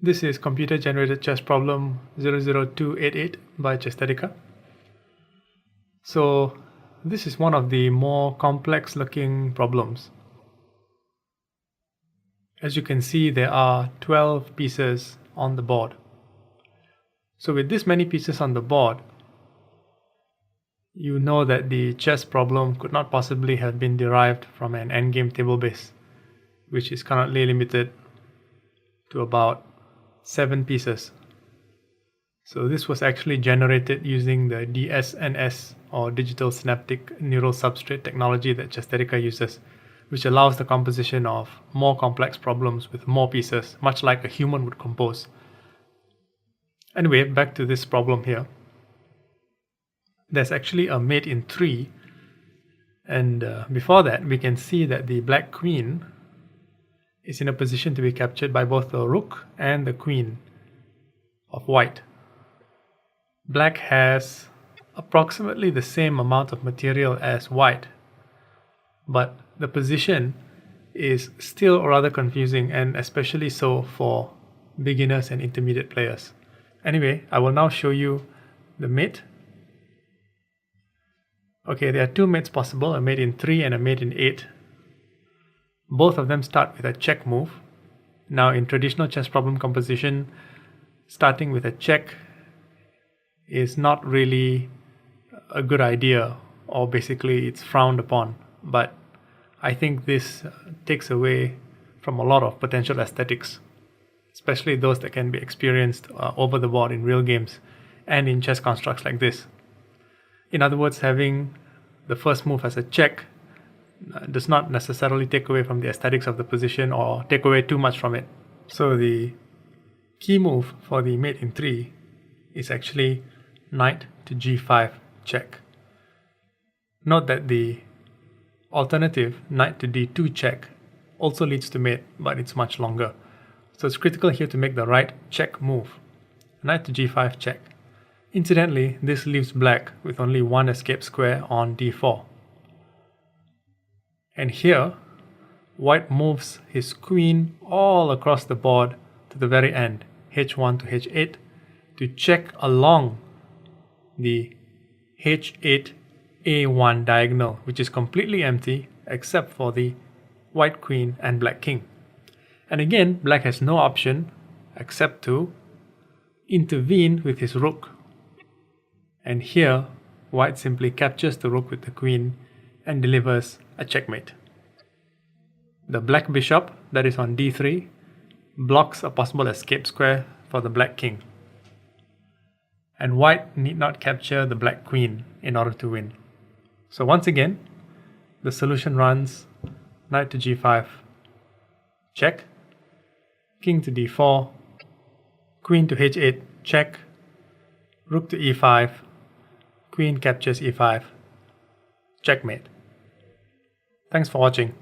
This is computer-generated chess problem 00288 by Chesthetica. So this is one of the more complex looking problems. As you can see, there are 12 pieces on the board. So with this many pieces on the board, you know that the chess problem could not possibly have been derived from an endgame table base, which is currently limited to about 7 pieces. So this was actually generated using the DSNS or Digital Synaptic Neural Substrate technology that Chesthetica uses, which allows the composition of more complex problems with more pieces, much like a human would compose. Anyway, back to this problem here. There's actually a mate in 3, and before that we can see that the black queen is in a position to be captured by both the rook and the queen of white. Black has approximately the same amount of material as white, but the position is still rather confusing, and especially so for beginners and intermediate players. Anyway, I will now show you the mate. Okay, there are 2 mates possible, a mate in 3 and a mate in 8. Both of them start with a check move. Now in traditional chess problem composition, starting with a check is not really a good idea, or basically it's frowned upon. But I think this takes away from a lot of potential aesthetics, especially those that can be experienced over the board in real games and in chess constructs like this. In other words, having the first move as a check does not necessarily take away from the aesthetics of the position or take away too much from it. So the key move for the mate in 3 is actually knight to g5 check. Note that the alternative knight to d2 check also leads to mate, but it's much longer. So it's critical here to make the right check move. Knight to g5 check. Incidentally, this leaves black with only one escape square on d4. And here, white moves his queen all across the board to the very end, h1 to h8, to check along the h8 a1 diagonal, which is completely empty except for the white queen and black king. And again, black has no option except to intervene with his rook. And here, white simply captures the rook with the queen and delivers a checkmate. The black bishop, that is on d3, blocks a possible escape square for the black king. And white need not capture the black queen in order to win. So once again, the solution runs knight to g5, check, king to d4, queen to h8, check, rook to e5, queen captures e5, checkmate. Thanks for watching.